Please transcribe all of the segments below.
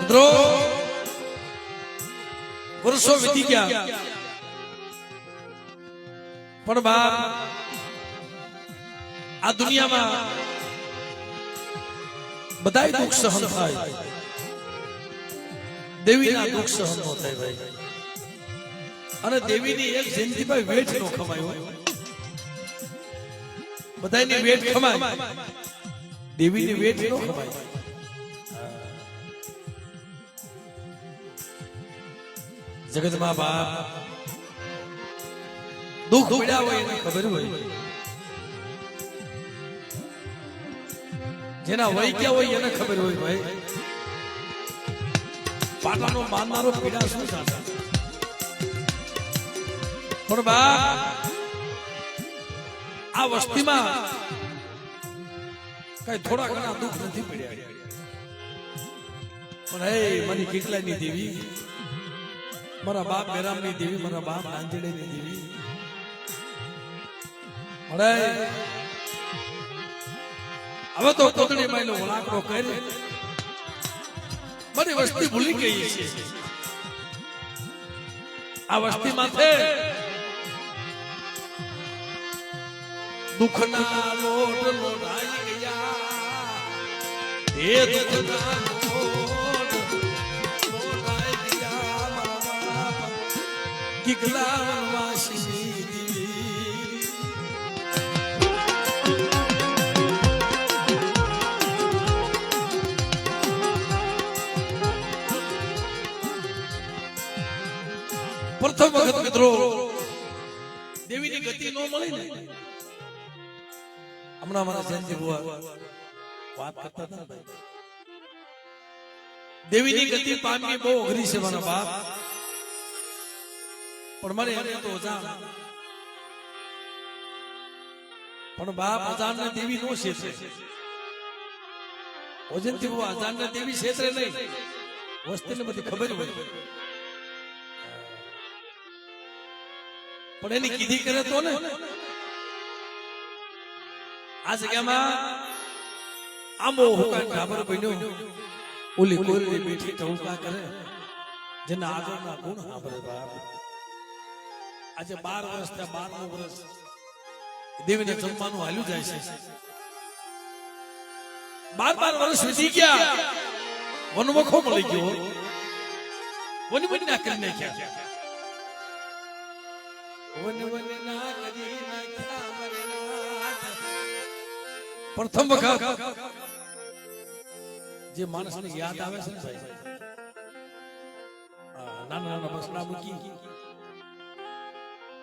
મિત્રો વર્ષો વીતી ગયા પણ બાપ આ દુનિયામાં બધાય દુઃખ સહન થાય, દેવીના દુઃખ સહન ન થાય ભાઈ. અને દેવીની એક જયંતિભાઈ વેઠ નો ખમાયો, બધાની વેઠ ખમાય, દેવીની વેઠ નો ખમાય. જગતમાં બાપ દુઃખ પડ્યા હોય એને ખબર હોય, જેના વય ક્યાં હોય એને ખબર હોય ભાઈ. પાટાનો માનનારો પીડા શું થાય, પણ બાપ આ વસ્તીમાં કઈ થોડા ઘણા દુઃખ નથી પડ્યા. પણ હે મારી કેટલાની દેવી, મારા બાપ બેરામની દેવી, મારા બાપ આંજણેની દેવી, અરે હવે તો કોતણી માયનો વળાકડો કરી મારી વસ્તી ભૂલી ગઈ છે. આ વસ્તી માથે દુઃખના લોટ લોટાઈ ગયા, હે દુઃખના લોટ લોટાઈ ગયા મારા બાપ કિકલા વાસી દેવી. પ્રથમ વખત મિત્રો દેવીની ગતિ ન મળી ને, હમણાં મારા જયંતિ બુઆ વાત કરતા હતા ભાઈ, દેવીની ગતિ પામવી બહુ અઘરી છે મારા બાપ. પણ મારે એને તો અજાણ, પણ બાપ અજાણ ને દેવી નો ક્ષેત્રે, જયંતિ બુઆ અજાણ ને દેવી ક્ષેત્રે નહીં, વસ્તીને બધી ખબર હોય, પણ એની કીધી કરે તો ને. આ જગ્યામાં આંબો હુકાન ઢાબર બન્યો, ઓલી કોરી બેઠી ટહુકા કરે, જેના આગળના ગુણ સાંભળે બાપ. આજે 12 વર્ષ થયા, 12મું વર્ષ દેવીને જમવાનું હાલ્યું જાય છે. 12 વર્ષ વીતી ગયા, વનવખો મળી ગયો, વન વન ના કરી નાખ્યા, વન વન ના કરી નાખ્યા. પ્રથમ વખત જે માણસને યાદ આવે છે ને ભાઈ, નાના નાના બસડા મૂકી,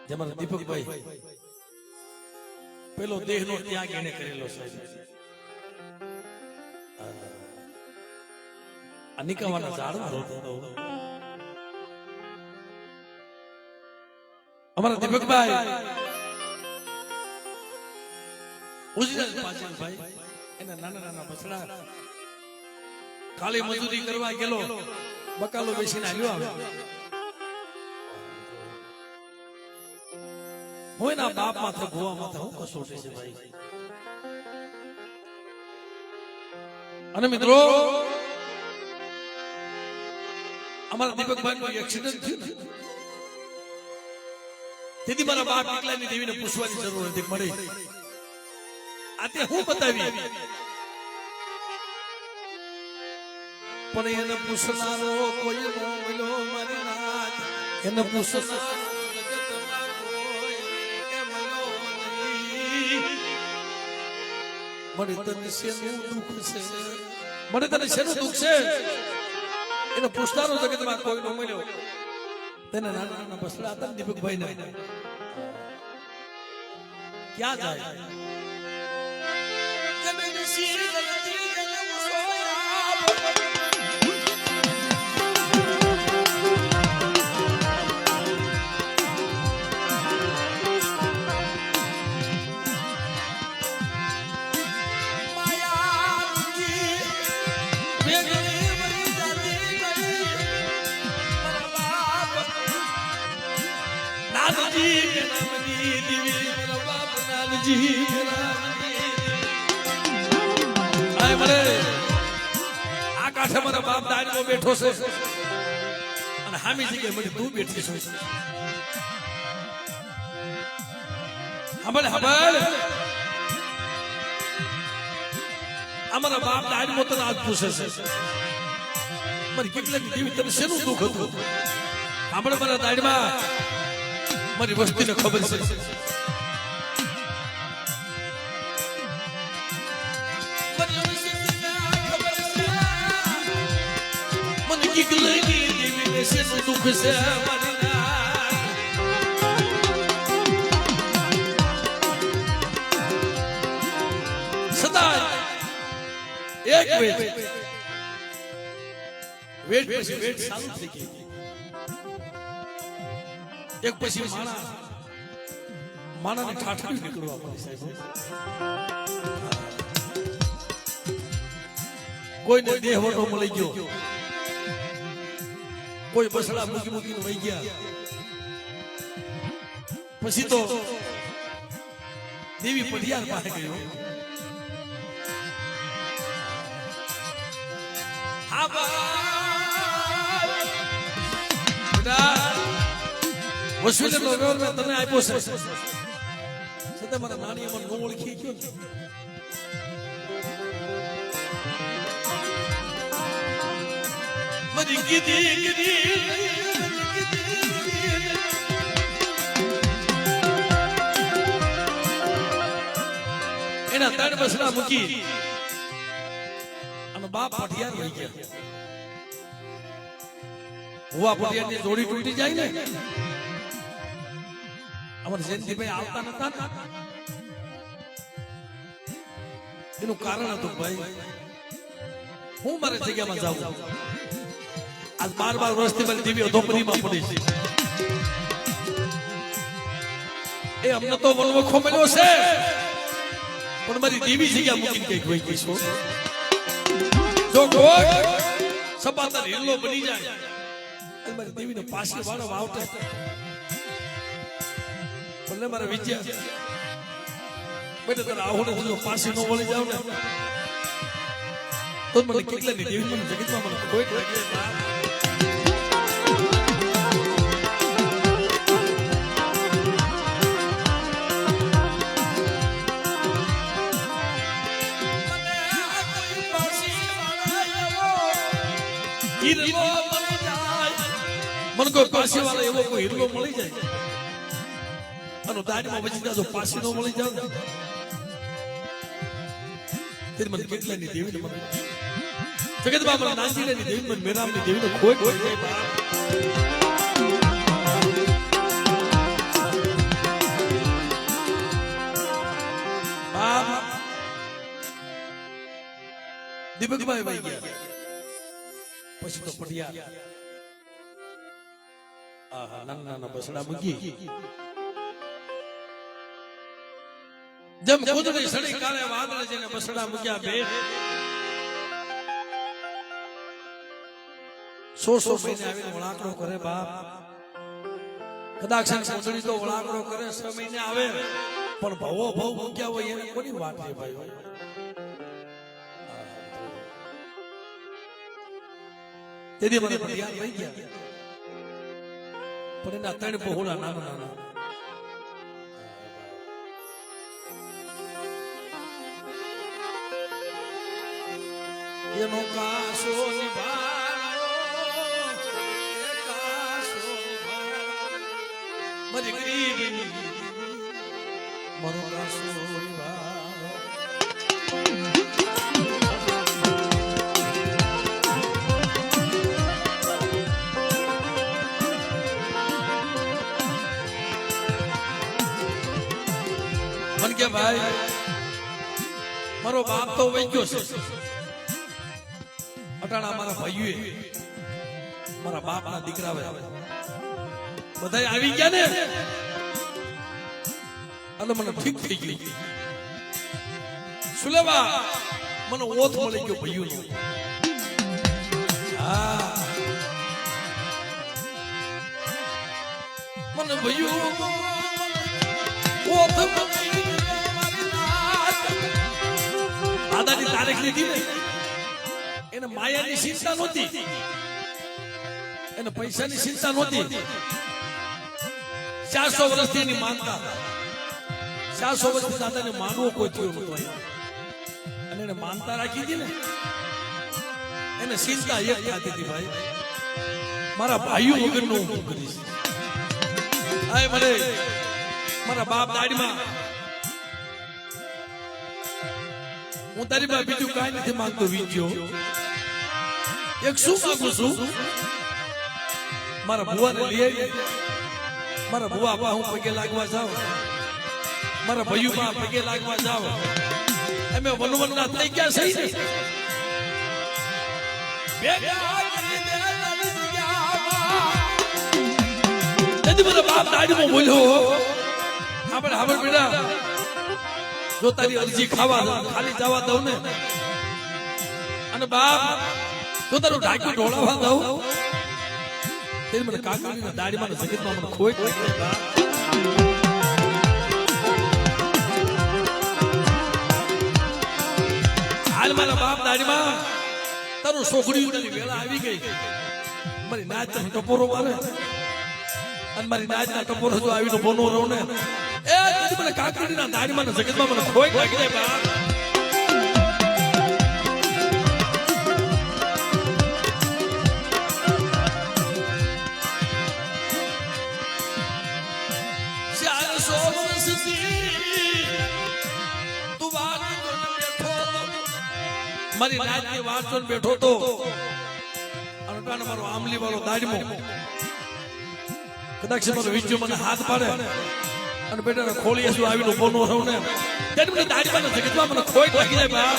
જેમાં દીપકભાઈ પેલો દેહનો ત્યાગ એને કરેલો છે. આ નિકાવાના ઝાડમાં રોતો હતો અમારા દીપકભાઈ. ભાઈ એના નાના નાના બસડા ખાલી મજૂરી કરવા ગયેલો, બકાલો બેસીને આવ્યો આવે. હું એના બાપ માથે ગોવા માથે હું કસોટી છે ભાઈ. અને મિત્રો અમારા દીપકભાઈ નું એક્સિડન્ટ થયું, તેથી મારા બાપ એકલાની દેવીને પૂછવાની જરૂર નથી પડી. આતે હું બતાવી, પણ એને પૂછનારો કોઈ ન મળ્યો મારી નાથ, એને પૂછનારો જગતમાં કોઈ કે મળ્યો નહીં. મને તને શેનું દુઃખ છે, મને તને શેનું દુઃખ છે, એને પૂછનારો જગતમાં કોઈ ન મળ્યો. તેને નાના નાના બસડા હતા દીપકભાઈ ને, ક્યાં જાય? કાંઠે મારા બાપ દાડીમાં બેઠો છે અને હામી જગ્યાએ મને તું બેઠી છો હબળ અમારા બાપ દાડીમાં તને આજ પૂછે છે મારી કેટલાક દેવી તને શેનું દુઃખ હતું આપણે મારા દાડીમાં મારી વસ્તીને ખબર છે મને કેટલાક દેવીને શેનું દુઃખ છે સદા એક વેટ પછી વેટ ચાલુ થઈ ગઈ એક પછી માણાને ઠાઠડી નીકળવા પડે સાહેબ કોઈને દેહ વટો મળી ગયો કોઈ બસડા મૂકીને વહી ગયા પછી તો દેવી પઢિયાર પાસે ગયો વસુલ નો વ્યવહાર મેં તને આપ્યો છે છતાં મારા નાની અમર નો ઓળખી ગયો મારી ગીધી એના ત્રણ બસડા મૂકી અને બાપ પઢિયાર રહી ગયા હુવા પઢિયારની જોડી તૂટી જાય ને અમારે જયંતિભાઈ આવતા નતા એનું કારણ હતું ભાઈ હું મારી જગ્યામાં જાઉં આજ 12 વર્ષથી મારી દેવી અધોપરીમાં પડી છે એ અમને તો વનવખો મળ્યો છે પણ મારી દેવી જગ્યા મૂકીને કઈક વહી ગઈ છો જો કોઈ સપાતા હિલ્લો બની જાય મારી દેવીને પાછી વાળો વાવટે ભલે મારા વિદ્યા બેટા તારા આહોને જો પાછી ન વળી જાવ ને તો મને કેટલાની દેવી મને જગતમાં મને કોઈ લાગે મને કોઈ પાછી વાળા એવો કોઈ હીરો મળી જાય અને દાડીમાં બચી જાજો પાછી નો મળી જાવ તે મને કેટલાની દેવી મને જગતમાં મને નાનજીની દેવી મને મેરામની દેવીનો કોઈ કોઈ બાપ દીપકભાઈ વહી ગયા પછી તો પઢિયાર નાના બસડા મૂકી જેમ કુદરી સડી કાળે વાદળે જેને બસડા મૂક્યા બેટ 100 મહિને આવીને વળાકડો કરે બાપ કદાચ કુદરી તો વળાકડો કરે 6 મહિને આવે પણ ભવો ભવ મૂક્યા હોય એને કોની વાત છે ભાઈ તેથી મને પઢિયાર રહી ગયા પણ એના 3 બહુડા નાના નાના એનો કાશો મારી ગરીબી મારો કાશો મન કે ભાઈ મારો બાપ તો વહી ગયો છે અટાણા મારા ભાઈઓએ મારા બાપના દીકરા બધા આવી ગયા ને અને મને ઠીક થઈ ગયું સુલેવા મને ઓથ મળી ગયો ભાઈઓનો મને ભાઈઓ ઓથ દાદાની તારીખ લીધી ને એને માયાની ચિંતા નહોતી, એને પૈસાની ચિંતા નહોતી. 400 વર્ષથી એની માનતા, 400 વર્ષથી દાદાને માનવો કોઈ થયો નહોતો. અને એને માનતા રાખી હતી ને, એને ચિંતા એક થતી હતી, ભાઈ મારા ભાઈઓ વગરનું હું કરીશ. આય મને મારા બાપ દાડીમાં હું તારી પાસે બીજું કાંઈ નથી માંગતો વીજ્યો. એક શું માંગુ છું, મારા ભુવાને લઈ આવી, મારા ભુવા બા હું પગે લાગવા જાઉં, મારા ભાઈઓ બા પગે લાગવા જાઉં. અમે વનવનના થઈ ગયા છે ને, મારા બાપ દાડીમાં બોલ્યો, આપણે હવે બેટા જો તારી અરજી ખાવા દઉં, ખાલી જવા દઉં ને, અને બાપ જો તારું ઢાંક્યું ઢોળાવા દઉં, તેની મને કાકડીના દાડીમાં જગતમાં મને ખોટ હાલ મારા બાપ દાડીમાં તારું છોકરીઓની વેળા આવી ગઈ. મારી નાચ ટપોરો મારે અને મારી નાચના ટપોરો જો આવીને બોનો રહું ને, એ મને કાકડીના દાડીમાં જગતમાં મને ખોટ લાગી જાય બાપ. મારી નાચની વાત જોઈને બેઠો તો અનટાને મારો આમલી વાળો દાડમો કદાચ મારો વિજ્જો મને હાથ પાડે અને બેટા ખોલી શું આવીને બોનો રહું ને, ત્યારે મને દાડીમાં જગતમાં મને ખોટ લાગી જાય બા.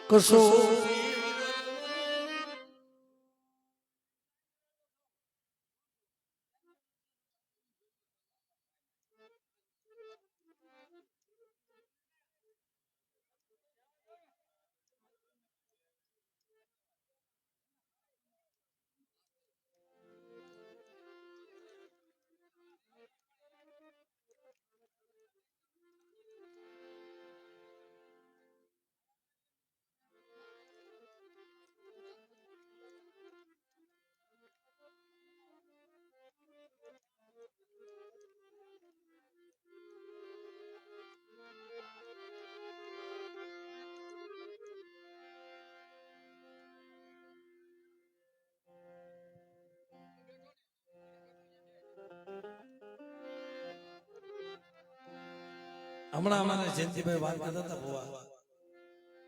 કરશો હમણાં અમારે જયંતિભાઈ વાત કરતા હતા ભુવા.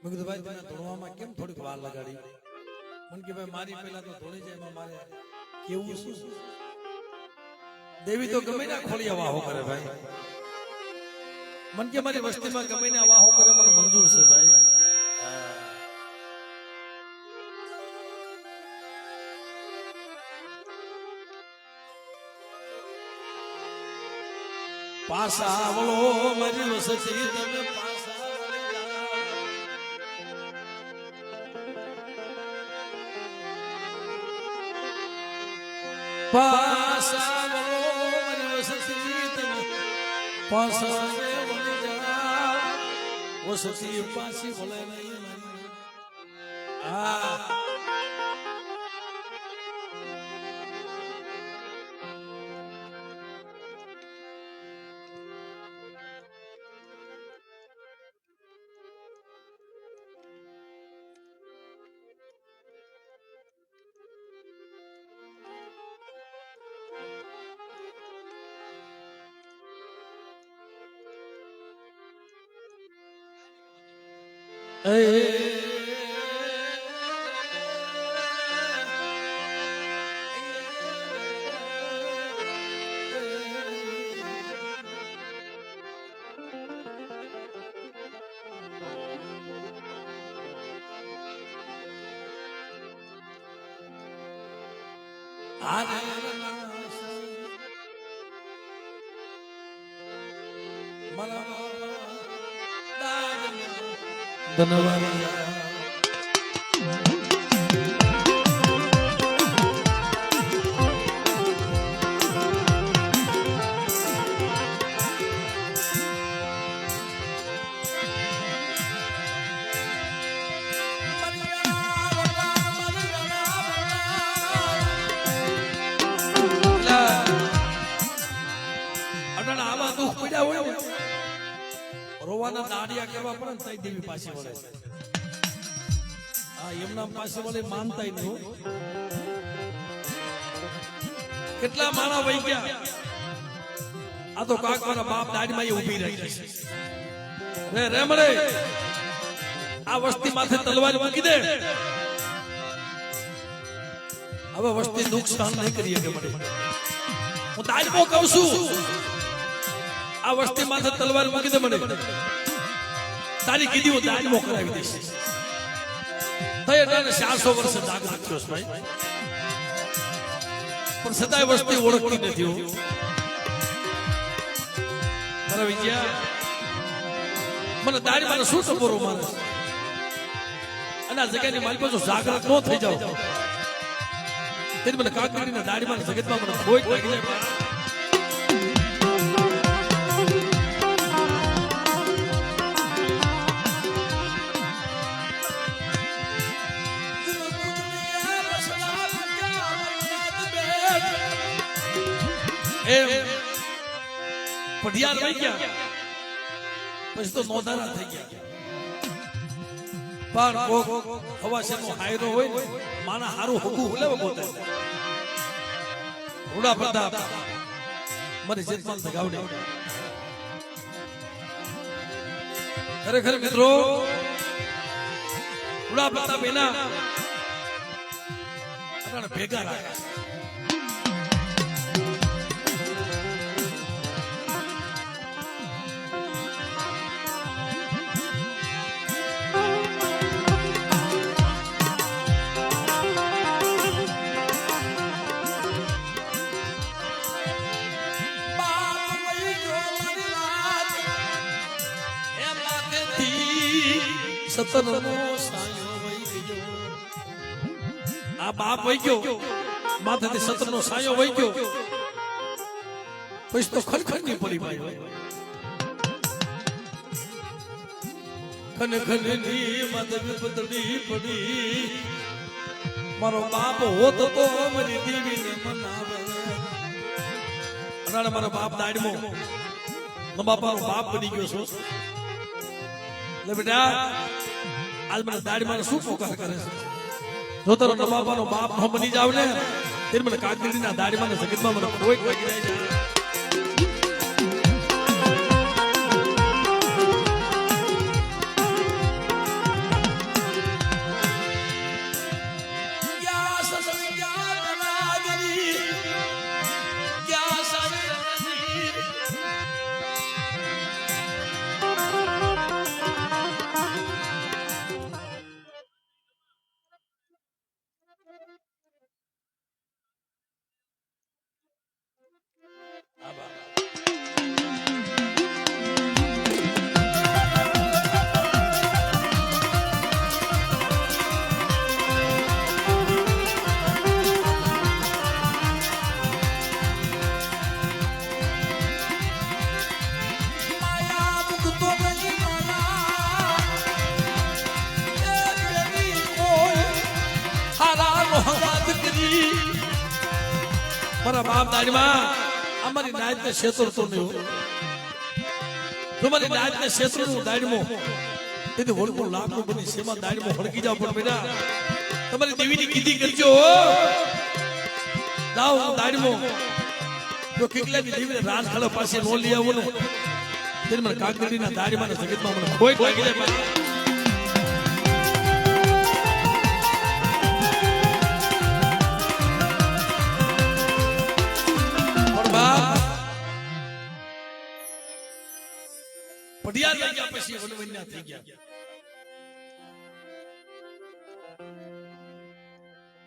મેં કીધું ભાઈ તમે ધોણવામાં કેમ થોડીક વાર લગાડી? મને કે ભાઈ મારી પહેલા તો ધોણી જાય એમાં મારે કેવું શું? દેવી તો ગમે ના ખોલિયા વાહો કરે ભાઈ. મન કે મારી વસ્તીમાં ગમે ના વાહો કરે મને મંજૂર છે ભાઈ. પાસા આવલો મારી વસતી તમે પાસા પાસા મારી વસતી તમે પાસા વસતી પાસી બોલે નહીં. ધન્યવાદ. રોવાના દાડિયા કરવા પડે ને તઈ દેવી પાછી વળે. હા એમના પાછી વળે માનતા નહીં. કેટલા માણા વહી ગયા. આ તો કાક મારા બાપ દાડીમાં એ ઊભી રાખી રે રે મળે. આ વસ્તી માથે તલવાર મૂકી દે. હવે વસ્તી દુઃખ સહન નહીં કરી શકે મળે. હું દાડીમાં કહું છું આ વસ્તી માથે તલવાર મૂકી દે મને. તારી કીધી હું દાજમો કરાવી દઈશ. થઈ એટલે 400 વર્ષ જાગૃત થયો ભાઈ. પણ સદાય વસ્તી ઓળખતી નથી. મારા વિજયા મને દાડીમાં શું ટપોરો મારે. અને આ જગ્યાની મારી પાસે જાગૃત ન થઈ જાવ તેથી મને કાકડીના દાડીમાં જગતમાં મને કોઈ લાગી જાય. પઢિયાર રહી ગયા પછી તો નોંધારા થઈ ગયા. પણ હવાશેનો હાયરો હોય માના હારું હગું લેવો પોતે. રૂડા પ્રતાપ મને જેતમાલ ધગાવડે. ખરેખર મિત્રો રૂડા પ્રતાપ એના ભેગા રાખે. આ બાપ વહી ગયો માથેથી સતરનો સાયો વહી ગયો પછી તો ખનખન ની પડી ભાઈ. ખનખન ની માથે પતડી પડી. મારો બાપ હોત તો મારી દેવીને મનાવે. અનાળે મારો બાપ દાડમો નો બાપાનો બાપ બની ગયો છો. લે બેટા આજ મને દાડીમાં શું પોકાર કરે છે. જો તારો બાપાનો બાપ ન બની જાવ ને ત્યારે મને કાકડીના દાડીમાં જગતમાં મને કોઈ કોઈ જાય. મારા બાપ દાડીમાં અમારી નાયતને શેતરતો નહીં તમારી નાયતને શેતરનું દાડીમાં તેથી વળકો લાખો બની સેવા દાડીમાં હળકી જાવ પણ બેટા તમારી દેવીની કીધી કરજો જાઓ દાડીમાં જો કિકલાની દેવીને રાજ ખળા પાસે નો લઈ આવો ને તેને મને કાગડીના દાડીમાં જગતમાં મને કોઈ લાગી જાય પણ પઢિયા થઈ ગયા પછી વનવન્યા થઈ ગયા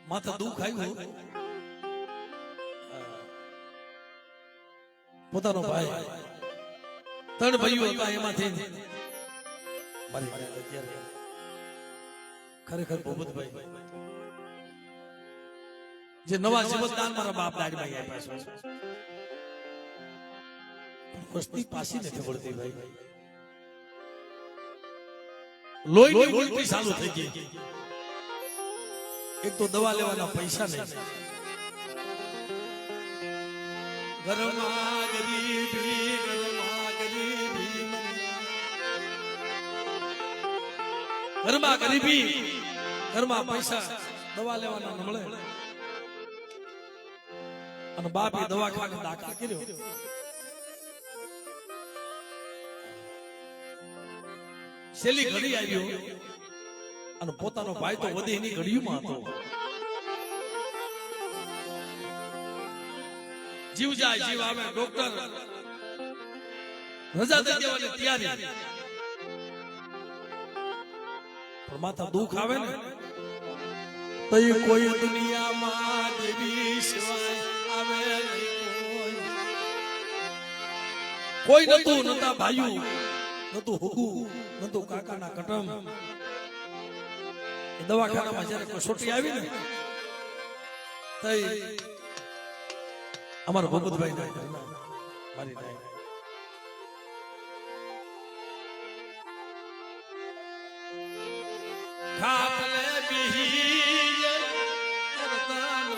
માથા દુઃખ આવ્યું પોતાનો ભાઈ ત્રણ ભાઈઓ હતા એમાંથી ખરેખર ભૂપતભાઈ જે નવા જીવતદાન મારા બાપ દાડીભાઈ આપ્યા છે વસ્તી પાછી નથી વળતી ભાઈ લોહીની ઉલટી ચાલુ થઈ ગઈ એક તો દવા લેવાના પૈસા નહીં ઘરમાં ગરીબી ઘરમાં ગરીબી ઘરમાં પૈસા દવા લેવાના ન મળે અને બાપે દવાખાને દાખલ કર્યો છેલ્લી ઘડી આવ્યો અને પોતાનો ભાઈ તો વધે એની ઘડીમાં હતો જીવ જાય જીવ આવે ડોક્ટર રજા દઈ દેવાની તૈયારી પણ માથા દુઃખ આવે ને તો એ કોઈ દુનિયામાં દેવી સિવાય આવે કોઈ નતું નતા ભાઈઓ નતું હુકુ નતું કાકાના કટમ એ દવાખાનામાં જ્યારે કસોટી આવી ને તઈ અમારા ભૂપતભાઈ મારી નાય ખાટલે બેહીએ કરતાન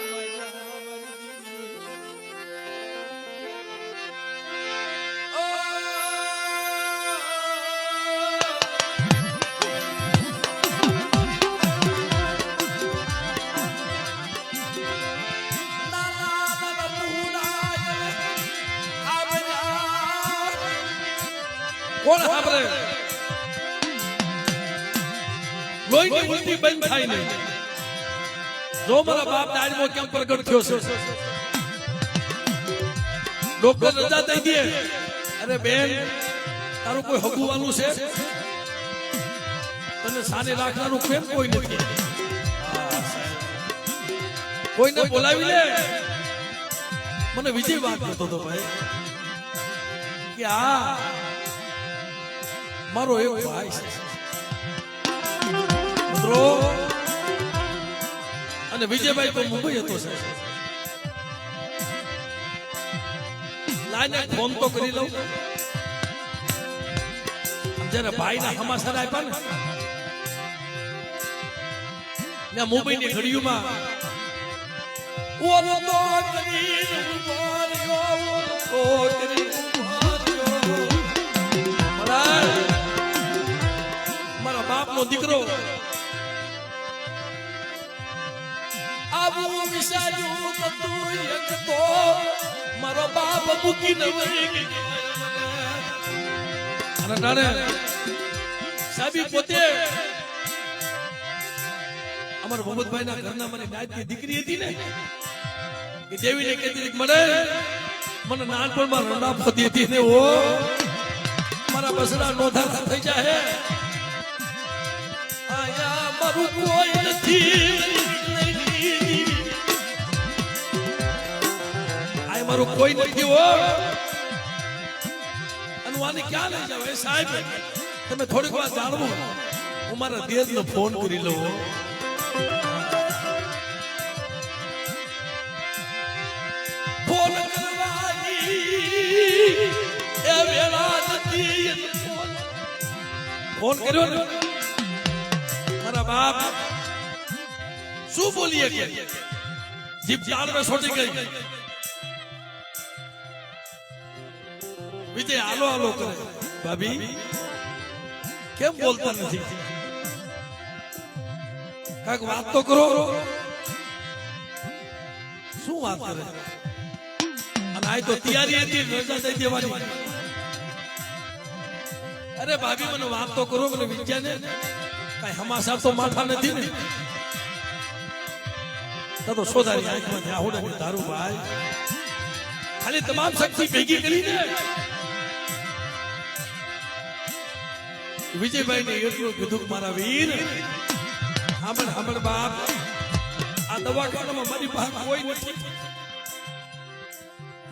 કોણ સાંભળે લોહીની ઉલટી બંધ થાય નહીં જો મારા બાપ દાડીમાં કેમ પ્રગટ થયો છે ડોક્ટર રજા દઈ દે અરે બેન તારું કોઈ હગુવાનું છે તને સાને રાખવાનું કેમ કોઈ નથી કોઈને બોલાવી લે મને વિજય વાત કરતો હતો ભાઈ કે આ મારો એક ભાઈ છે મિત્રો અને વિજયભાઈ તો મુંબઈ હતો છે લાઈને ફોન તો કરી લઉં જયારે ભાઈના સમાચાર આપ્યા ને મુંબઈની ઘડીઓમાં ઓનો તો કરીને ઉભાર્યો તો કરીને મારા બાપનો દીકરો આવું વિચાર્યું તું એક તો મારો બાપ મૂકીને વહી ગયો અને તારે સાબી પોતે અમારા ભૂપતભાઈના ઘરના મને નાયતની દીકરી હતી ને કે દેવીને કહેતી મને નાનપણમાં રંડા ફોતી હતી ને ઓ મારા બસડા નોંધા થઈ જાય આયા મારું કોઈ નથી આય મારું કોઈ નથી હો અનવાની ક્યાં લઈ જાવ એ સાહેબ તમે થોડીક વાર જાણવું હું મારા દેશનો ફોન કરી લઉં ફોન કરવાની એ વેળા નથી ફોન કર્યો ને મારા બાપ શું બોલીએ કે જીપ જાળ में छोटी गई વિજય હાલો હાલો કરે ભાભી કેમ બોલતા નથી કાક વાત તો કરો શું વાત કરે અને આ તો તૈયારી હતી રજા દઈ દેવાની અરે ભાભી મને વાત તો કરો મને વિજ્ઞાને કઈ હમાસા તો માથા નથી ને તો સોદારી આંખમાં જાહોડે તારું ભાઈ ખાલી તમામ શક્તિ ભેગી કરીને વિજયભાઈ ને એટલું કીધું મારા વીર સાંભળ બાપ આ દવાખાનામાં મારી પાસે કોઈ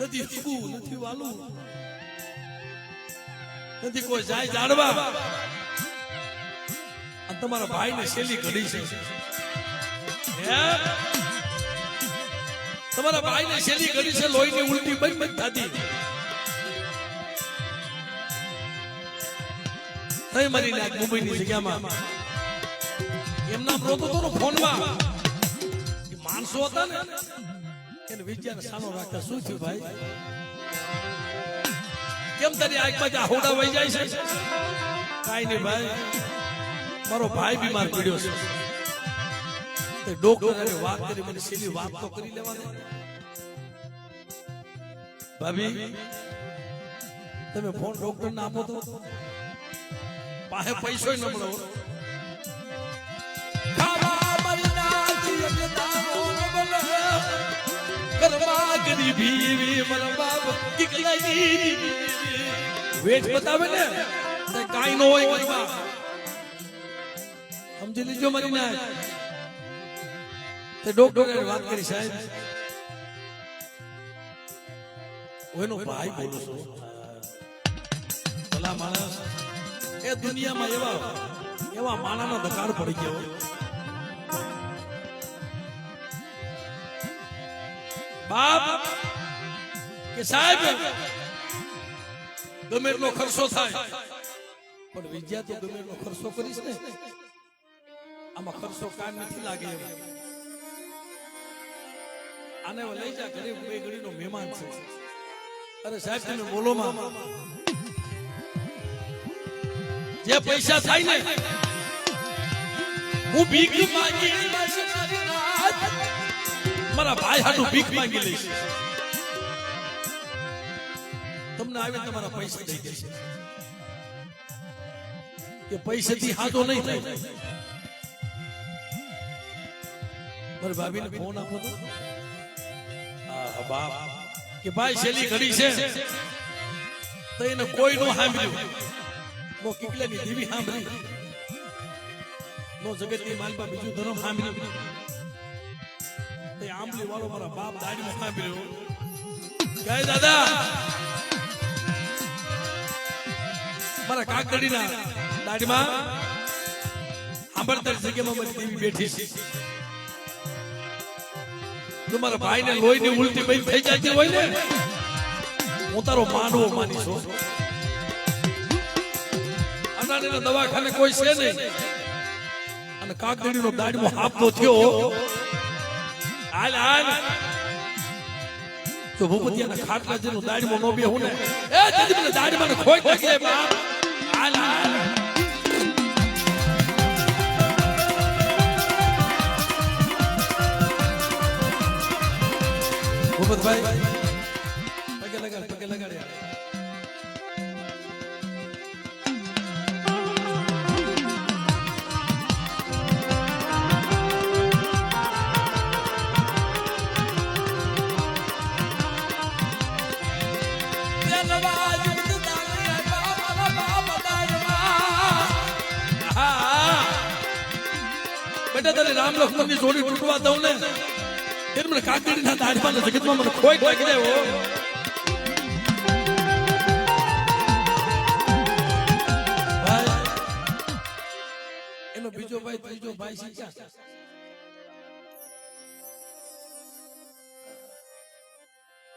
નથી હગું નથી વાલું નથી કોઈ જાય જાણવા અને તમારા ભાઈ ને શેલી ઘડી છે તમારા ભાઈ ને શેલી ઘડી છે લોહી ની ઉલટી બંધ થતી થઈ મારી નાખ મુંબઈ ની જગ્યામાં એમના રોતો તો ફોનમાં માણસો હતા ને એને વિજ્ઞાન સાનો રાખતા શું થયું ભાઈ કેમ તારી આંખમાં જા હોડા વહી જાય છે કાઈ નહીં ભાઈ મારો ભાઈ બીમાર પડ્યો છે તે ડોક્ટરે વાત કરી મને સીધી વાત તો કરી લેવા દે ભાભી તમે ફોન ડોક્ટર ને આપો તો પાસે પૈસો ન મળો ખાવા મરના જીવતાનો બોલે કરમાં ગરીબી મરા બાપ કિકલાઈ વેચ બતાવે ને તે કાઈ ન હોય કરવા સમજી લીજો મારી ના તે ડોક્ટરે વાત કરી સાહેબ ઓનો ભાઈ બોલું છું ભલા માણસ એ દુનિયામાં એવા માણાનો ધકાર પડી ગયો બાપ કે સાહેબ ગમે એટલો ખર્ચો થાય પણ વિદ્યા તો ગમે એટલો ખર્ચો કરીશ ને આમાં ખર્ચો કામ નથી લાગે આને લઈ જા ઘરે બે ઘડીનો મહેમાન છે અરે સાહેબ તમે બોલો માં જે પૈસા થાય ને હું ભીખ માંગી મારા ભાઈ હાટુ ભીખ માંગી લઈશ તમને આવે તમારા પૈસા દઈ દેશે કે પૈસાથી હાજો નહીં થાય મારી ભાભીને ફોન આપો તો બાપ કે ભાઈ શેલી ઘડી છે તો એને કોઈ નો સાંભળ્યું નો કિકલાની દેવી સાંભળી નો જગતની માલપા બીજું ધર્મ સાંભળ્યું તે આંબલી વાળો મારા બાપ દાડીમાં સાંભળ્યો કહે દાદા મારા કાકડીના દાડીમાં સાંભળતા જગ્યામાં મારી દેવી બેઠી છે તમારા ભાઈ ને લોહી ની ઉલટી બંધ થઈ જાય હોય ને હું તારો માનવો માનીશો અનાણીના દવાખાને કોઈ છે નહીં અને કાકડીનો દાડમો હાફતો થયો હાલ હાલ તો ભૂપતિયાના ખાટલા જેનું દાડમો નો બે હું ને એ જલ્દી મને દાડમાને ખોઈ નાખી બાપ હાલ હાલ ભૂપતભાઈ પગે લગાડ બેટા તારે રામ લક્ષ્મણ ની જોડી તૂટવા દઉં ને फिर मैंने काकड़ी ना दाढ़ी जगत में मैंने खोई लग गए वो भाई एनो बीजो भाई तीजो भाई सीखा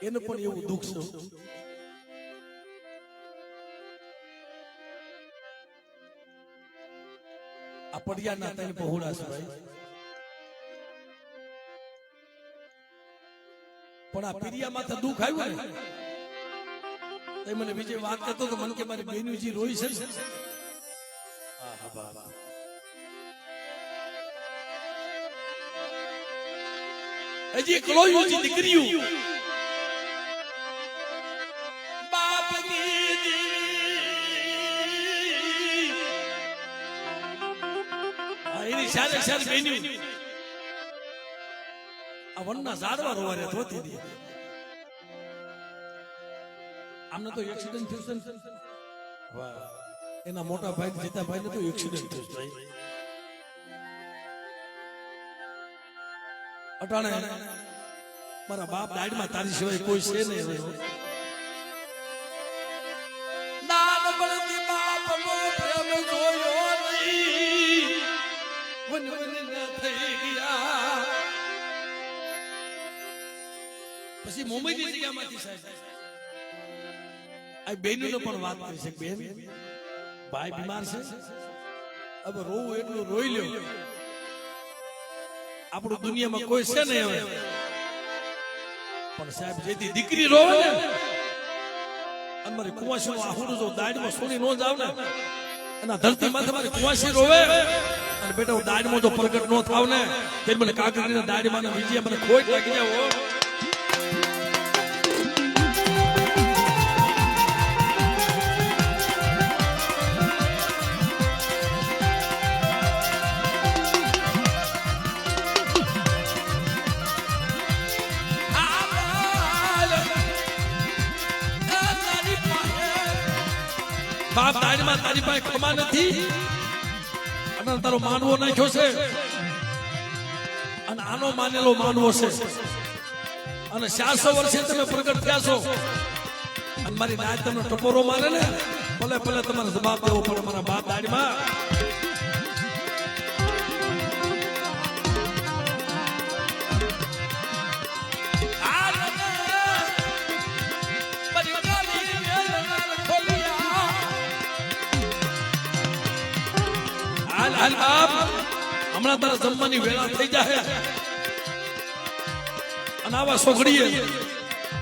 एनो पण એવું દુઃખ છે આ પડિયાના તને બહુડા છે ભાઈ પણ આ પીરિયા માથે દુઃખ આવ્યું ને તે મને બીજી વાત કરતો તો મને કે મારી બેનુજી રોઈ છે ને. આહા બાબા. હજી કલોયુજી દીકરીઓ બાપની દેવી એની સારે સારી બેન્યું આ વનના ઝાડવા રોવારે ધોતી દે. આમને તો એક્સિડન્ટ થયું છે ને. વાહ. એના મોટા ભાઈ જીતાભાઈ ને તો એક્સિડન્ટ થયું છે. અટાણે મારા બાપ દાડમાં તારી સિવાય કોઈ છે નહીં. નાનપણથી બાપનો પ્રેમ જોયો નહીં, વન વન થઈ ગયા. પછી મુંબઈની જગ્યામાંથી સાહેબ આ બેનનો પણ વાત કરી છે. બેન ભાઈ બીમાર છે, હવે રોવું એટલું રોઈ લ્યો. આપણું દુનિયામાં કોઈ છે નહીં હવે. પણ સાહેબ જેથી દીકરી રોવે ને અને મારી કુવાસી આહુડું જો દાડમાં સોની નો જાવ ને અને ધરતી માથે મારી કુવાસી રોવે અને બેટા હું દાડમાં જો પ્રગટ નો થાવ ને તે મને કાકડીના દાડમાં બીજી મને ખોટ લાગી જાવ. બાપ દાડમાં તારી પાસે ખમા નથી અને તારો માનવો નાખ્યો છે અને આનો માનેલો માનવો છે અને 400 વર્ષે તમે પ્રગટ થયા છો અને મારી નાય તમને ટપોરો મારે ને ભલે ભલે તમારે જવાબ દેવો પડે. મારા બાપ દાડમાં હમણાં તારા જમવાની વેળા થઈ જાય અને આવા સોઘડીએ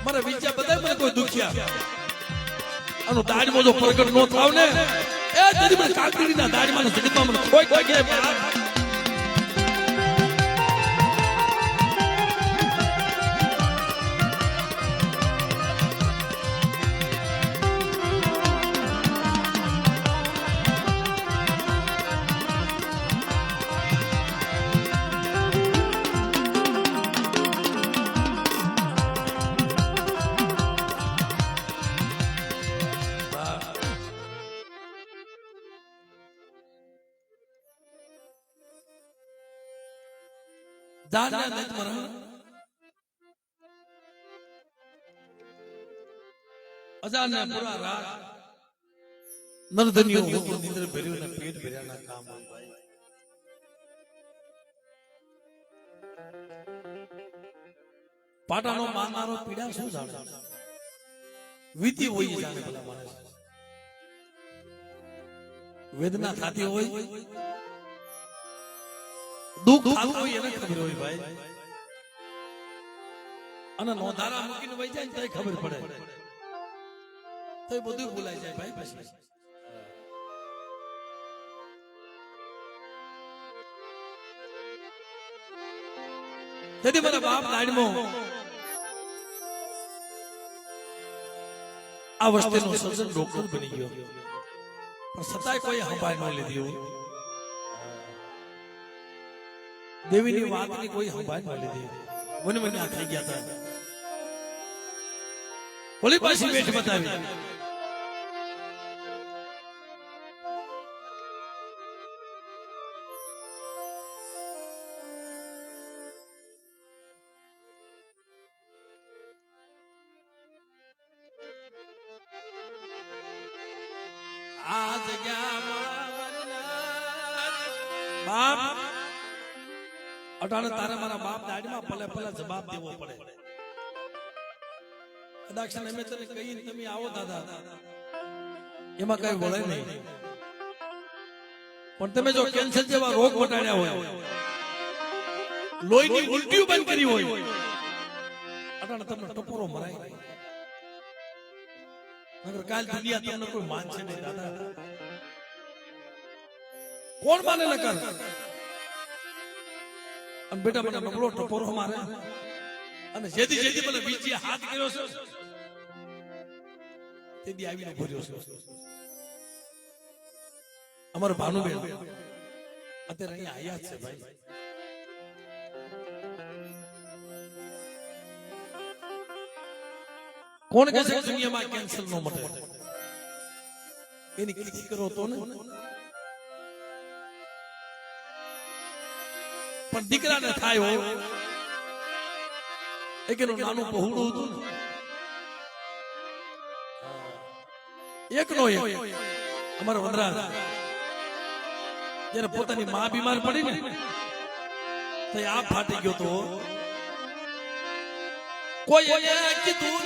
મારે વિચાર બધા મને કોઈ દુખ્યા આનો દાડમાં જો પ્રગટ નો થાવ ને એ તેથી મને કાકડીના દાડમાં જગતમાં મને ખોઈ ગયા. પાટાનો મારનારો પીડા શું જાણે વીતી હોય જાણે ભલા માણસ. વેદના થતી હોય દુઃખ થતું હોય એને ખબર હોય ભાઈ. અને નોંધારા મૂકીને વહી જાય ને તો ખબર પડે તો બધું ભૂલાઈ જાય ભાઈ. પછી તેથી મારા બાપ લાડમાં આ વસ્તીનો સર્જન ડોક્ટર બની ગયો પણ છતાંય કોઈ સંભાળ ન લીધી. દેવીની વાતની કોઈ સંભાળ ન લીધી. વન વન્યા થઈ ગયા હતા. ઓલી પાછી વેઠ બતાવી. આ જગ્યા બાપ અટાણે તારે મારા બાપ દાડીમાં ભલે ભલે જવાબ દેવો પડે. કદાચ અમે તને કહીને તમે આવો દાદા એમાં કઈ વળે નહીં. પણ તમે જો કેન્સર જેવા રોગ મટાડ્યા હોય, લોહીની ઉલટીઓ બંધ કરી હોય, અટાણે તમને ટપોરો મરાય. નકર કાલ દુનિયા તમને કોઈ માનશે નહીં દાદા. કોણ માને ન કર. અને બેટા મને નબળો ટપોરો મારે અને જેથી મને બીજી હાથ કર્યો છે તે દી આવીને ભર્યો છે. અમારો ભાનુબેન અત્યારે અહીંયા આયા છે ભાઈ. કોણ કહે છે દુનિયામાં કેન્સર નો મટે? એની કીર્તિ કરો તો ને. પણ દીકરાને થાય હોય એક એનું નાનું પહોળું હતું ને એકનો એક અમારા વનરાજ જયારે પોતાની માં બીમાર પડી ને તો આ ફાટી ગયો તો કોઈ કીધું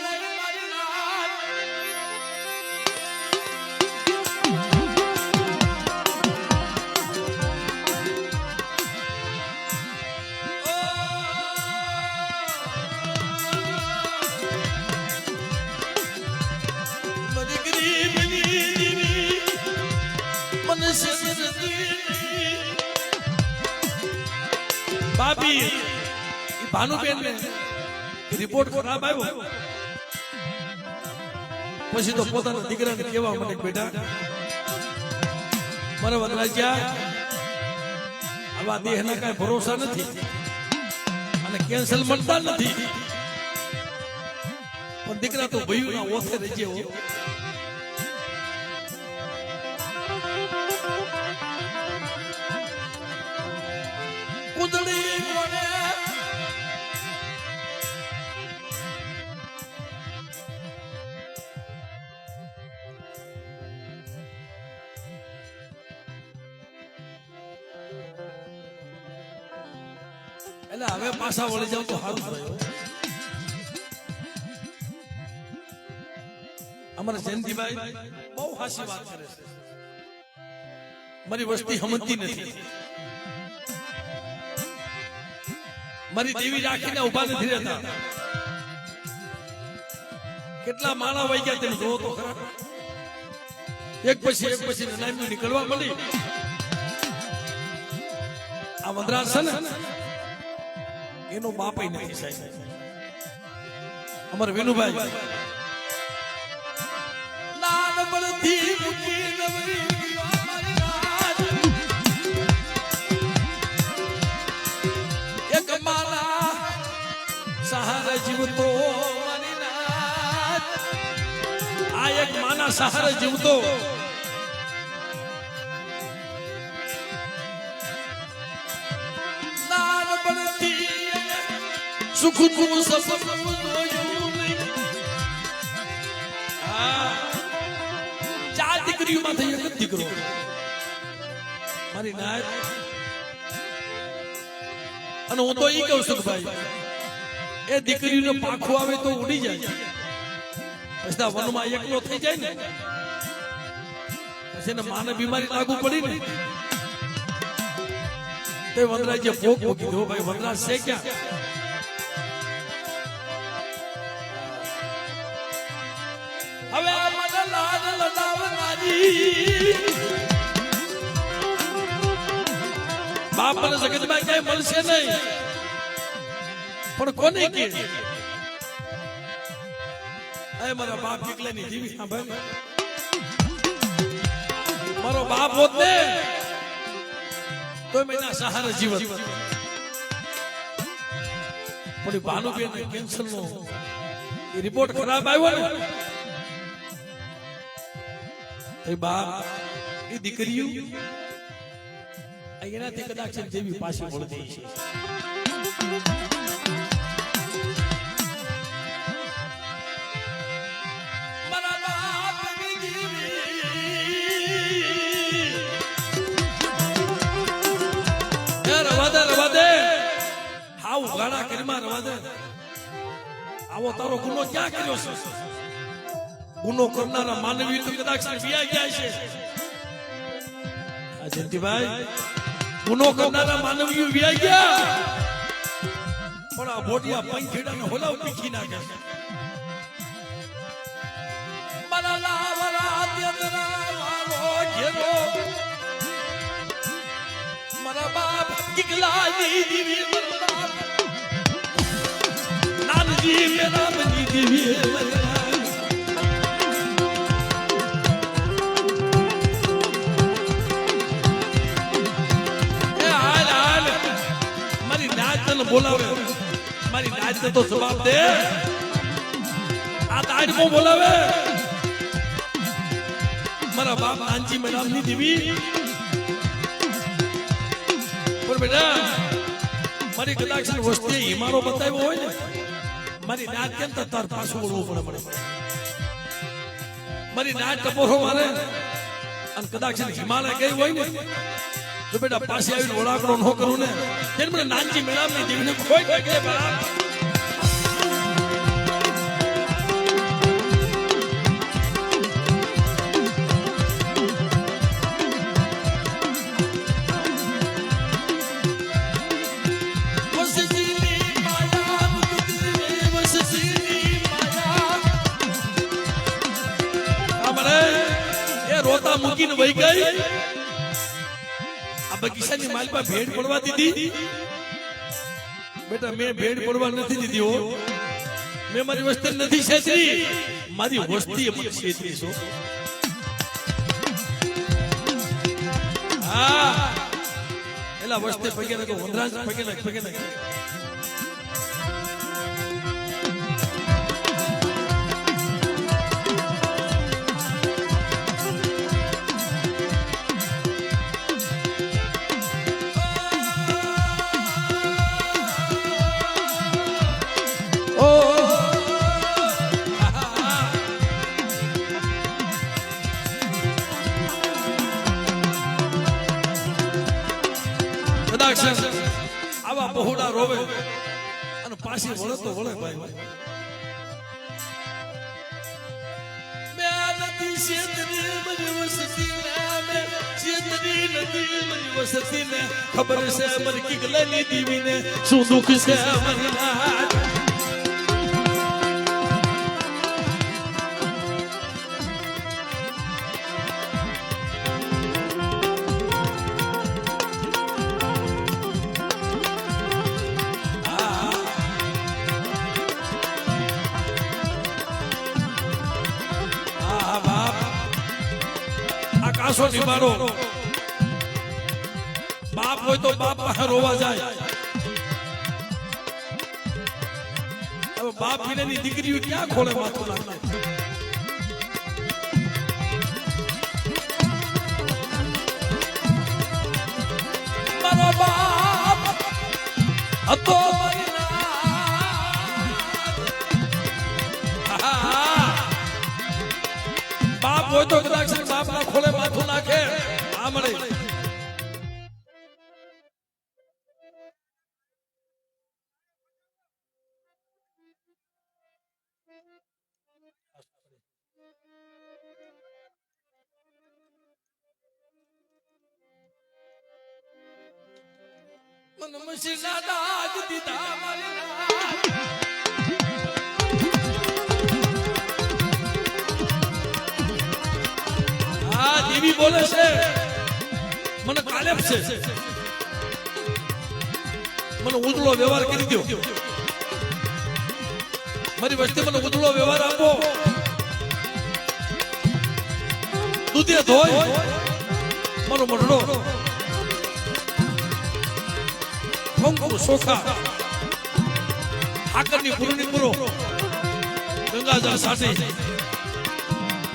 ભાભી ભાનુબેન ને રિપોર્ટ ખરાબ આવ્યો પછી તો પોતાના દીકરાને કેવા મને બેટા મારા વનરાજ્યા આવા દેહના કઈ ભરોસા નથી અને કેન્સર મળતા નથી પણ દીકરા તો ભયુના ઓછે રહી ગયો. કુદડી કોને એટલે હવે પાછા વળી જાવ તો સારું થયું. અમારા જયંતિભાઈ બહુ હાસી વાત કરે છે. મારી વસ્તી સમજતી નથી. મારી દેવી રાખીને ઉભા નથી રહેતા. કેટલા માણા વહી ગયા તેમ જોવો તો ખરા. એક પછી નામી નીકળવા મળી. આ વનરાજ છે ને એનો બાપ નથી સાહેબ. અમારે વિનુભાઈ નાનપણથી મૂકી નવરી એક મારા સહારા જીવતો આ એક માના સહારે જીવતો નાનપણથી સુખનું સપનું જોયું ચાર દીકરીઓમાંથી એક જ દીકરો મારી નાય. અને હું તો ઈ કહું છું ભાઈ એ દીકરીનો પાખો આવે તો ઉડી જાય પછી વનમાં એકલો થઈ જાય ને પછી એને માને બીમારી લાગુ પડી ને તે વનરાજે ભોગ મૂકી દો ભાઈ. વનરાજ છે ક્યાં? હવે મને લાડ લડાવનારી બાપ મને જગતમાં ક્યાંય મળશે નહીં પણ કોને કે મારા બાપ એકલાની જીવી. હા ભાઈ મારો બાપ હોત ને તો મેના સહારે જીવત. પણ ભાનુબેન કેન્સર નો રિપોર્ટ ખરાબ આવ્યો ને બાપ એ દીકરીઓ એનાથી કદાચ જેવી પાછી મળતી છે. રવા દે હાવ ગાળા કરીમાં રવા દે. આવો તારો ગુનો ક્યાં કર્યો છે? ગુનો કરનારા માનવી તો કદાચ વ્યાઈ ગયા છે. આ જયંતિભાઈ ગુનો કરનારા માનવીઓ વ્યાઈ ગયા પણ આ ભોટિયા પંખેડાને હોલાવ પીખી નાખે. મારા લાવરા દેદરા વાળો ઘેરો મારા બાપ કિકલાની દીવી મરલા નાનજી મેરા બની દીવી મરલા એ હાલ હાલ મારી નાચને બોલાવે મારી નાચને તો જવાબ દે આ તાજમો બોલાવે મારા બાપ નાનજી મેડમ ની દીવી પણ બેટા મારી કદાચ વસ્તી હિમારો બતાવ્યો હોય ને મારી નાચ કેમ તાર પાછું વળવું પડે મારી નાચ ટપોરો મારે અને કદાચ હિમાલય ગઈ હોય ને તો બેટા પાસે આવીને ઓળાકડો ન કરું ને તેને મને નાનજી મેડમ ની દીવીને કોઈ કે બાપ મૂકીને વહી ગઈ આ બગીચાની માલપા ભેડ પડવા દીધી બેટા મેં ભેડ પડવા નથી દીધી હો મેં મારી વસ્તી નથી છેતરી મારી વસ્તી મને છેતરી છો હા એલા વસ્તી પગે ને વંદરાજ પગે ને આવા બહોળા રોવે અને પાછી વળે તો વળે ભાઈ ખબર છે મને કિકલાની દીવીને શું દુઃખ છે આકાશો નિભારો બાપ હોય તો બાપ પાસે રોવા જાય હવે બાપ વિનાની દીકરીઓ ક્યાં ખોલે માથું નાખે મારો બાપ હતો બાપ હોય તો કદાચ બાપ ના ખોલે માથું નાખે આ મળે મન મસીના દાગ દીધા મારી દેવી બોલે છે મને કાલેપ છે મને ઉજળો વ્યવહાર કરી દો મારી વસ્તી મને ઉજળો વ્યવહાર આપો દૂધે ધોય મારો મઢડો કંકુ સોખા આકરની પૂરની પૂરો ગંગાજળ સાથે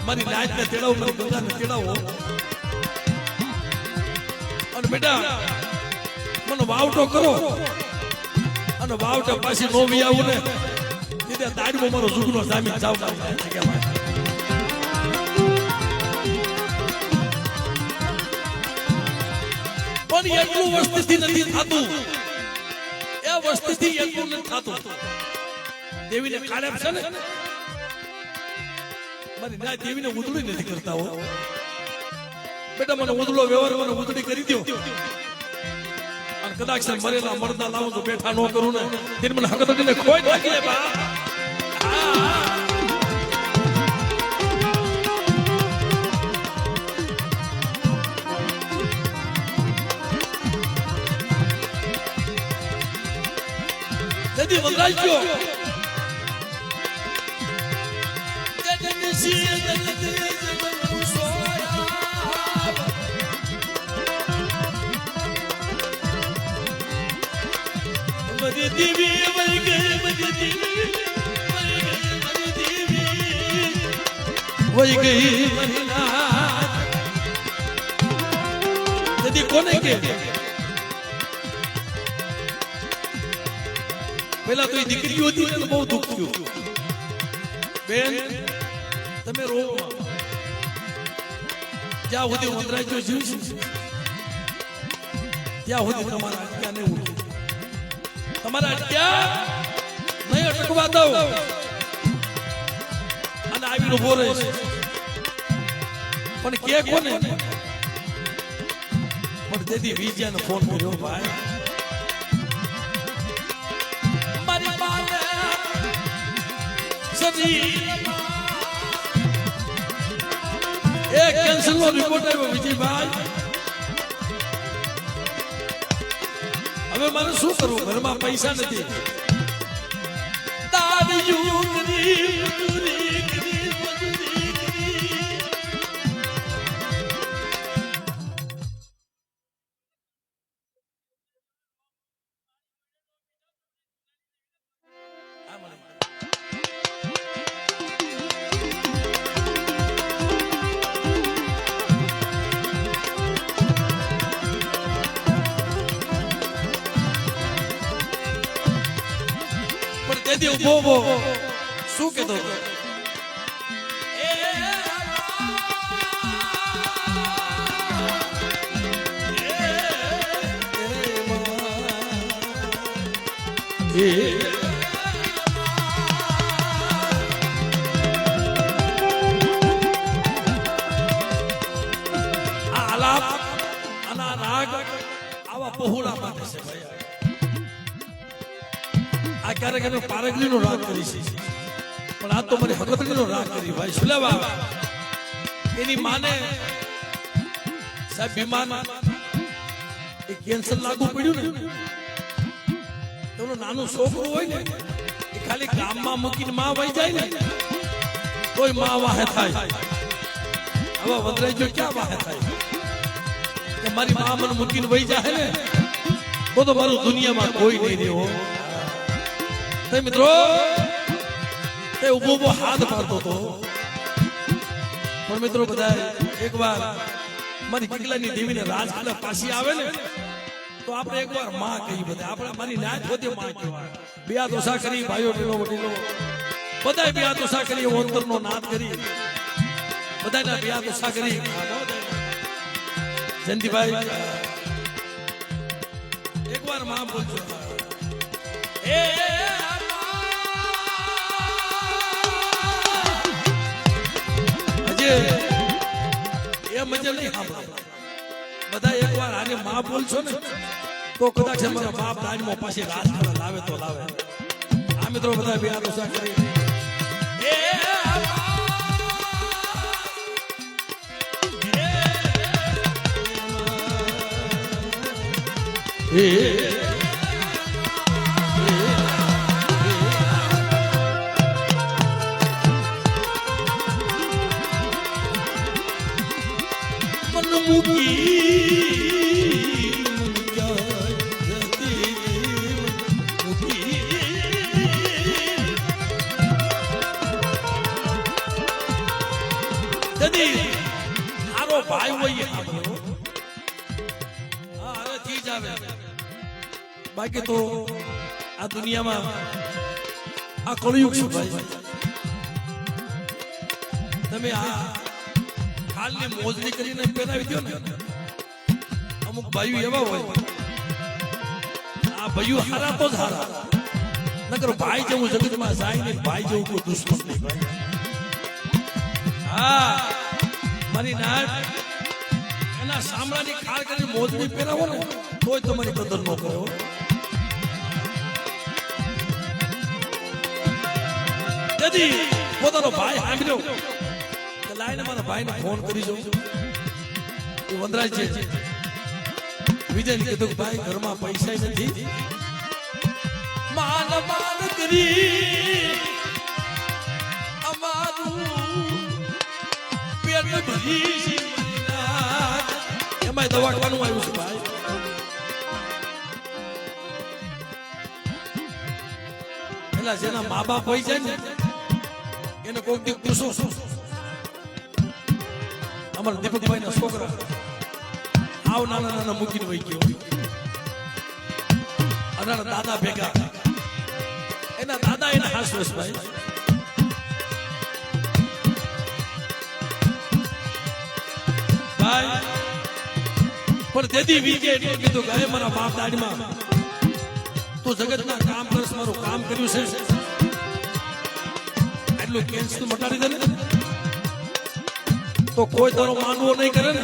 મારી નાચને તેડાવો મારી ગંગાને તેડાવો અને બેટા મને વાવટો કરો અને વાવટો પાછી નો વી આવું ને એટલે દાડમાં મારો જુગનો જામીન જાવ પણ એટલું વસ્તીથી નથી થતું એ વસ્તીથી એટલું નથી થતું દેવીને કાળેપ છે ને મારી ના દેવીને ઉદળી નથી કરતા હો બેટા મને ઉદળો વ્યવહાર મને ઉદળી કરી દો અને કદાચ મરેલા મરદા લાવું તો બેઠા ન કરું ને તેને મને હકતને ખોઈ નાખી બા તેથી વંદરાજ ગયો બધી દીવી મરી ગઈ બધી દીવી વહી ગઈ મારી નાથ તેથી કોને કે પેલા તો એ દીકરીઓ હતી ને બહુ દુઃખ થયું બેન તમે રો જ્યાં સુધી વંદરાજો જીવશે ત્યાં સુધી તમારા અટક્યા નહીં ઉઠે તમારા અટક્યા નહીં અટકવા દઉં અને આવીને ઉભો રહે છે પણ કે કોને પણ તેથી વિજયાને ફોન કર્યો ભાઈ મારી બાને સજી એક કેન્સલ નો રિપોર્ટ આવ્યો વિજયભાઈ હવે મારે શું કરવું ઘરમાં પૈસા નથી તારી યુગની મજૂરી કરી મજૂરી કરી ઉભો શું કહેતો આલાપ આના રાગ આવા બહુડા માટે છે ભાઈ આ ક્યારેક એનો પારગલીનો રાગ કરી છે પણ આ તો મારી હકતરીનો રાગ કરી ભાઈ સુલેવા એની માને સાહેબ બીમાર એ કેન્સર લાગુ પડ્યું ને એનો નાનું છોકરું હોય ને એ ખાલી ગામમાં મૂકીને માં વહી જાય ને તોય માં વાહે થાય હવે વંદરાઈ જો ક્યાં વાહે થાય કે મારી માં મને મૂકીને વહી જાય ને તો મારું દુનિયામાં કોઈ નહીં રહ્યો મિત્રો તે ઉભો હાથ પાડતો હતો પણ મિત્રો બધા એકવાર મારી કિકલાની દેવીને રાજકલા પાછી આવે ને તો આપણે એકવાર માં કહી બધા આપણે મારી નાચ પોતે માં કહેવાય બે દોષા કરી ભાઈઓ ટીલો વટીલો બધા બે દોષા કરી ઓંતરનો નાદ કરી બધાના બે દોષા કરી જયંતિભાઈ એકવાર માં બોલજો એ એ મજા નહીં સાંભળો બધા એકવાર આને માં બોલશો ને તો કદાચ અમારા બાપ રાજમાં પાછી રાજકારણ લાવે તો લાવે આ મિત્રો બધા બે આદોષા કરી ભાઈ હોય બાકી તો આ દુનિયામાં આ કળયુગ છે ભાઈ તમે આ ખાલની મોજણી કરીને પહેરાવી દો ને અમુક ભાઈઓ એવા હોય આ ભાઈઓ હારા તો જ હારા નકર ભાઈ જેવું જગતમાં જાય ને ભાઈ જેવું કોઈ દુશ્મન નહીં ભાઈ હા મારી નાટ એના સામરાની ખાળ કરી મોજણી પહેરાવો ને તોય તમારી કદર ન કરો તેથી પોતાનો ભાઈ સાંભળ્યો કે લાઈને મારા ભાઈને ફોન કરી જોઉં એ વંદરાજ છે વિજયને કીધું કે ભાઈ ઘરમાં પૈસા નથી માન માન કરી અમારું પેટ ભરી એમાં દવા ખાવાનું આવ્યું છે ભાઈ. પેલા જેના મા બાપ હોય છે ને એને કોઈક દી પૂછો અમારા દીપકભાઈ ના છોકરા આવ નાના નાના મૂકીને વહી ગયો અને દાદા ભેગા એના દાદા એને હાસવેસ ભાઈ. ભાઈ પણ તેથી વીકે એટલું કીધું કે મારા બાપ દાડીમાં તું જગતના કામ કરશ મારું કામ કર્યું છે એટલું કેન્સર મટાડી દે ને તો કોઈ તારો માનવો નહીં કરે ને.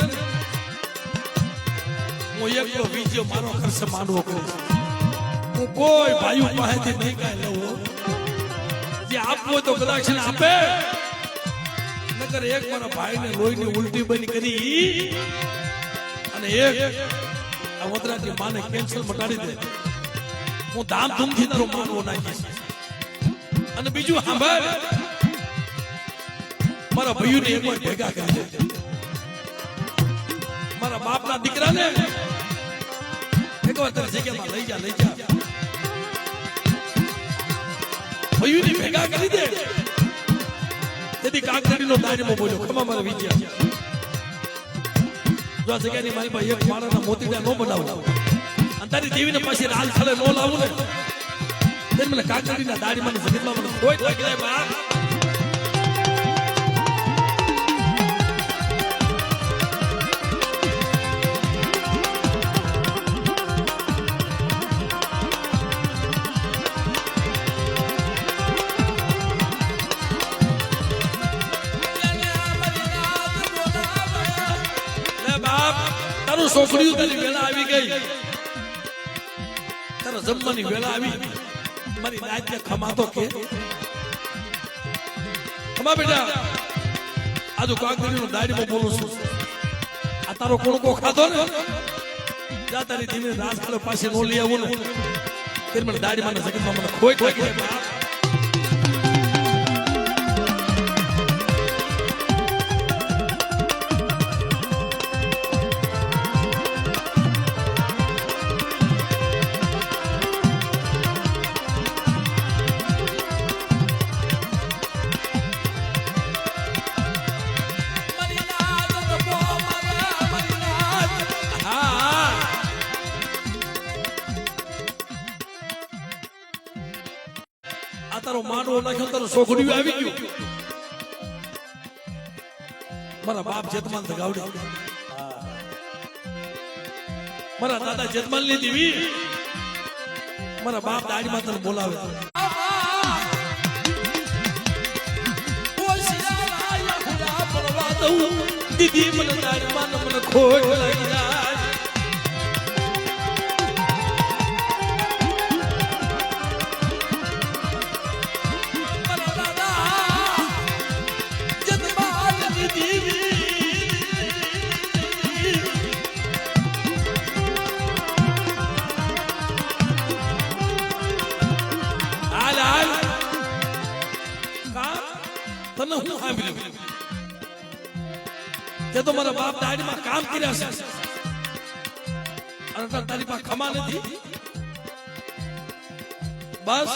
હું એકલો વીજ્યો મારો ખર્ચ માનવો કરીશ. હું કોઈ ભાઈઓ પાસેથી નહીં કાંઈ લઉં. જે આપવું હોય તો કદાચ ને આપે નકર એક મારા ભાઈને લોહીની ઉલટી બની કરી અને એક આ વદરાજી માને કેન્સર મટાડી દે. હું ધામધૂમથી તારો માનવો નાખીશ. અને બીજું સાંભળ મારા ભાઈઓને એકવાર ભેગા કરી દે. મારા બાપના દીકરાને એકવાર તારી જગ્યામાં લઈ જા ભાઈઓને ભેગા કરી દે. તેથી કાકડીનો દાયરો બોલ્યો ખમા મારા વિદ્યા જો આ જગ્યાની મારી પાસે એક માળાના મોતીડા ન બનાવું અને તારી દેવીને પાછી રાલ થળે ન લાવું ને તેને મને કાકડીના દાડીમાં જગતમાં મને કોઈ લાગી જાય બાપ. છોકરીઓ તારી વેળા આવી ગઈ તારા જમવાની વેળા આવી મારી નાચને ખમાતો કે ખમા બેટા આજુ કાકડીનો દાડીમાં બોલું છું. આ તારો કોણકો ખાધો ને જા તારી ધીમે રાસ ખાલો પાસે નો લઈ આવું ને તે મને દાડીમાં જગતમાં મને ખોઈ લાગી જાય. તારો માનવો નાખ્યો તારો છોકરીઓ આવી ગયો. મારા બાપ જેતમાલ ધગાવડે મારા દાદા જેતમાલ ની દેવી મારા બાપ દાડીમાં તને બોલાવે. દીદી મને દાડીમાં મને ખોટ લાગી જાય. તને હું સાંભળ્યું તે તો મારા બાપ દાડીમાં કામ કર્યા છે અને તારી પાસે ખમા નથી. બસ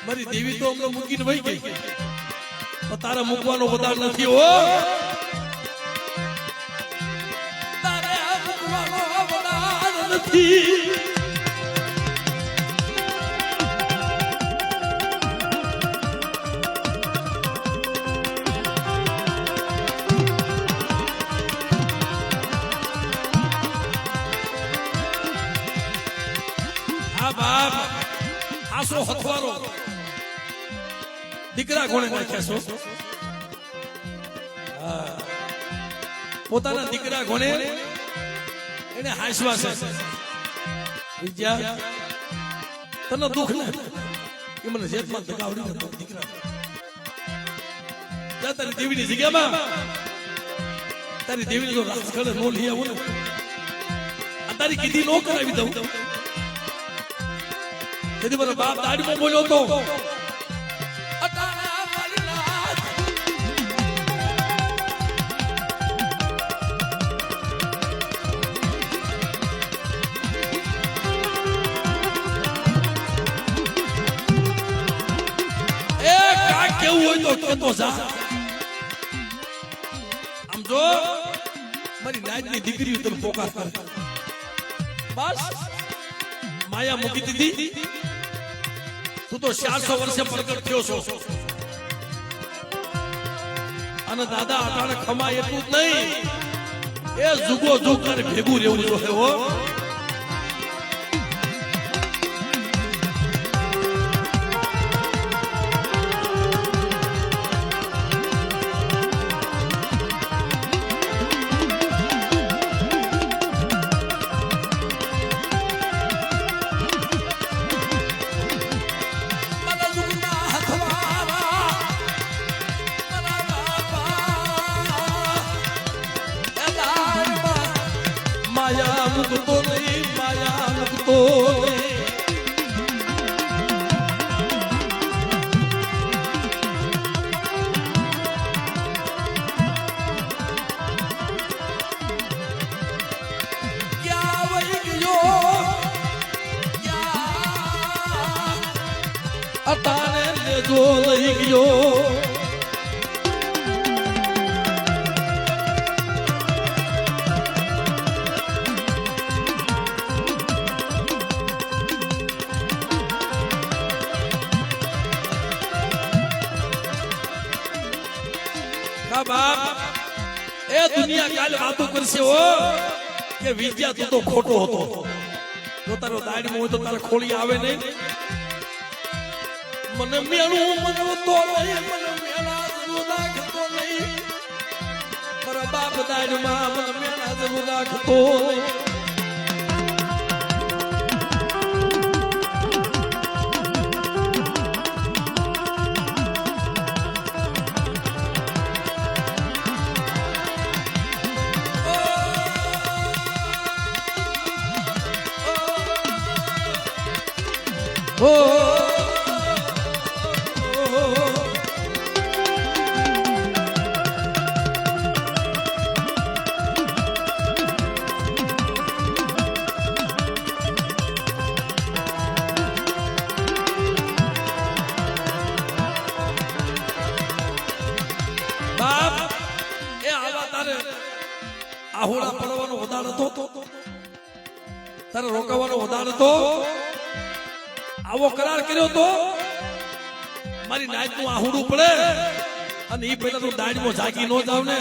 મારી દેવી તો અમને મૂકીને વહી ગઈ પણ તારે મૂકવાનો વધાર નથી. હો તારે મૂકવાનો વધાર નથી. બાપ આસો હથવારો દીકરા કોણે નાખ્યા છો? પોતાના દીકરા કોણે એને હાસવા છે. વિદ્યા તને દુઃખ ને એ મને જેતમાં દગાવડી ને દીકરા જા તારી દેવીની જગ્યામાં તારી દેવીને જો રાજખડે નો લઈ આવું ને તારી કીધી નો કરાવી દઉં તેથી મારો બાપ દાડીમાં બોલ્યો તો કેવું હોય તો કેતો જા આમ જો મારી નાજની દીકરી તને પોકાર કરે બસ માયા મૂકી દીધી તું તો 400 વર્ષે પ્રગટ થયો છો અને દાદા અટાણે ખમાય એટલું જ નહીં એ જુગો જુગ કરે ભેગું રહેવું જોઈએ હો માયા મુકતો નહીં માયા મુકતો નહીં ક્યાં વહી ગયો ક્યાં અતારે લેજો લઈ ગયો બાપ એ દુનિયા કાલ વાતો કરશે હો કે વિદ્યા તું તો ખોટો હતો જો તારો દાડીમાં હોય તો તારે ખોળી આવે નહીં મને મેળું મને તો નહીં મને મેળા જવું રાખતો નહીં મારા બાપ દાડીમાં મને મેળા જવું રાખતો નહીં આહોડા પડવાનો વધાર હતો તારે રોકાવાનો વધાર હતો આવો કરાર કર્યો તો મારી નાઈટ નું આહોડું પડે અને એ પેલા તું દાડીમાં જાગી ન જાવ ને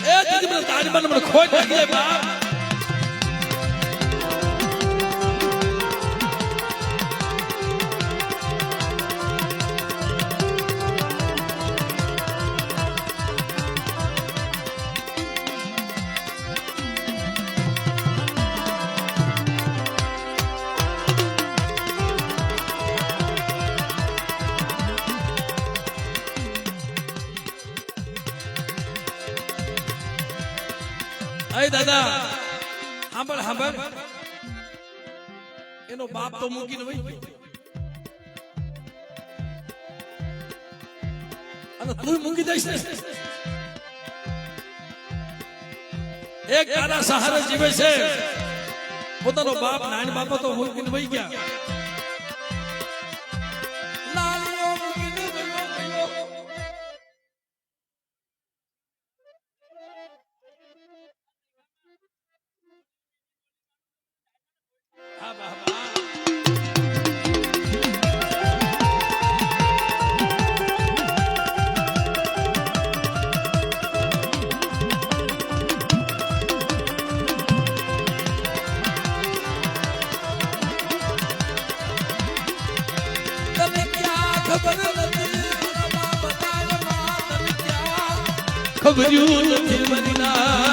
એ દીદી મને દાડીમાં મને ખોટ લાગી જાય બાપ અય દાદા સાંભળ સાંભળ એનો બાપ તો મૂકીને વહી ગયો અને તું મૂકી દઈશ ને એક તારા સહારે જીવે છે પોતાનો બાપ નાની બાપા તો મૂકીને વહી ગયા ખબર્યું નથી મરીના